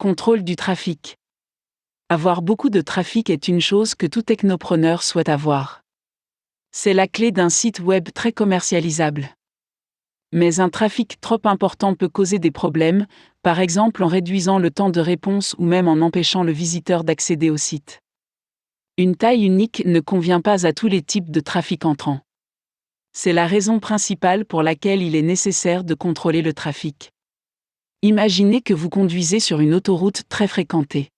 Contrôle du trafic. Avoir beaucoup de trafic est une chose que tout technopreneur souhaite avoir. C'est la clé d'un site web très commercialisable. Mais un trafic trop important peut causer des problèmes, par exemple en réduisant le temps de réponse ou même en empêchant le visiteur d'accéder au site. Une taille unique ne convient pas à tous les types de trafic entrant. C'est la raison principale pour laquelle il est nécessaire de contrôler le trafic. Imaginez que vous conduisez sur une autoroute très fréquentée.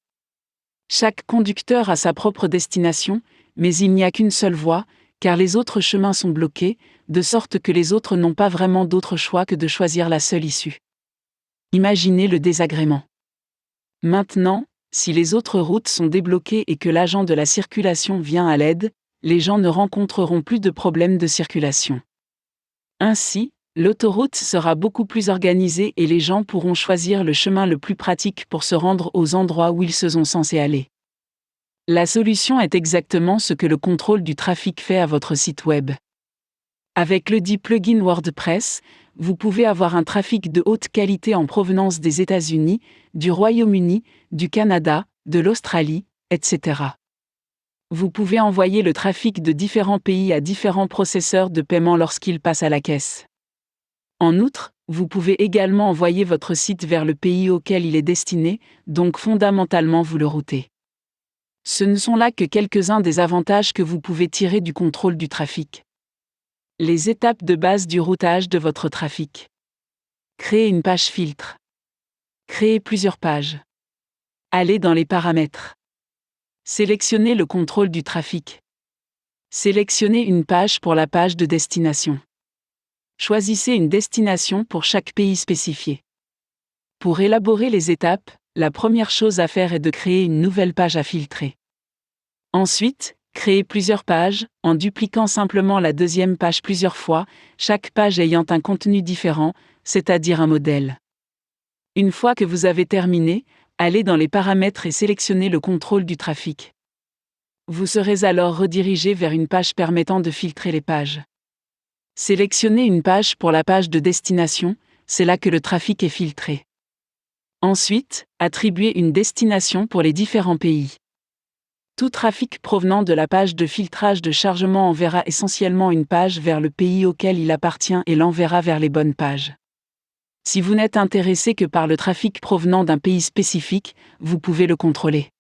Chaque conducteur a sa propre destination, mais il n'y a qu'une seule voie, car les autres chemins sont bloqués, de sorte que les autres n'ont pas vraiment d'autre choix que de choisir la seule issue. Imaginez le désagrément. Maintenant, si les autres routes sont débloquées et que l'agent de la circulation vient à l'aide, les gens ne rencontreront plus de problèmes de circulation. Ainsi, l'autoroute sera beaucoup plus organisée et les gens pourront choisir le chemin le plus pratique pour se rendre aux endroits où ils sont censés aller. La solution est exactement ce que le contrôle du trafic fait à votre site web. Avec le dit plugin WordPress, vous pouvez avoir un trafic de haute qualité en provenance des États-Unis, du Royaume-Uni, du Canada, de l'Australie, etc. Vous pouvez envoyer le trafic de différents pays à différents processeurs de paiement lorsqu'ils passent à la caisse. En outre, vous pouvez également envoyer votre site vers le pays auquel il est destiné, donc fondamentalement vous le routez. Ce ne sont là que quelques-uns des avantages que vous pouvez tirer du contrôle du trafic. Les étapes de base du routage de votre trafic. Créer une page filtre. Créer plusieurs pages. Aller dans les paramètres. Sélectionnez le contrôle du trafic. Sélectionnez une page pour la page de destination. Choisissez une destination pour chaque pays spécifié. Pour élaborer les étapes, la première chose à faire est de créer une nouvelle page à filtrer. Ensuite, créez plusieurs pages, en dupliquant simplement la deuxième page plusieurs fois, chaque page ayant un contenu différent, c'est-à-dire un modèle. Une fois que vous avez terminé, allez dans les paramètres et sélectionnez le contrôle du trafic. Vous serez alors redirigé vers une page permettant de filtrer les pages. Sélectionnez une page pour la page de destination, c'est là que le trafic est filtré. Ensuite, attribuez une destination pour les différents pays. Tout trafic provenant de la page de filtrage de chargement enverra essentiellement une page vers le pays auquel il appartient et l'enverra vers les bonnes pages. Si vous n'êtes intéressé que par le trafic provenant d'un pays spécifique, vous pouvez le contrôler.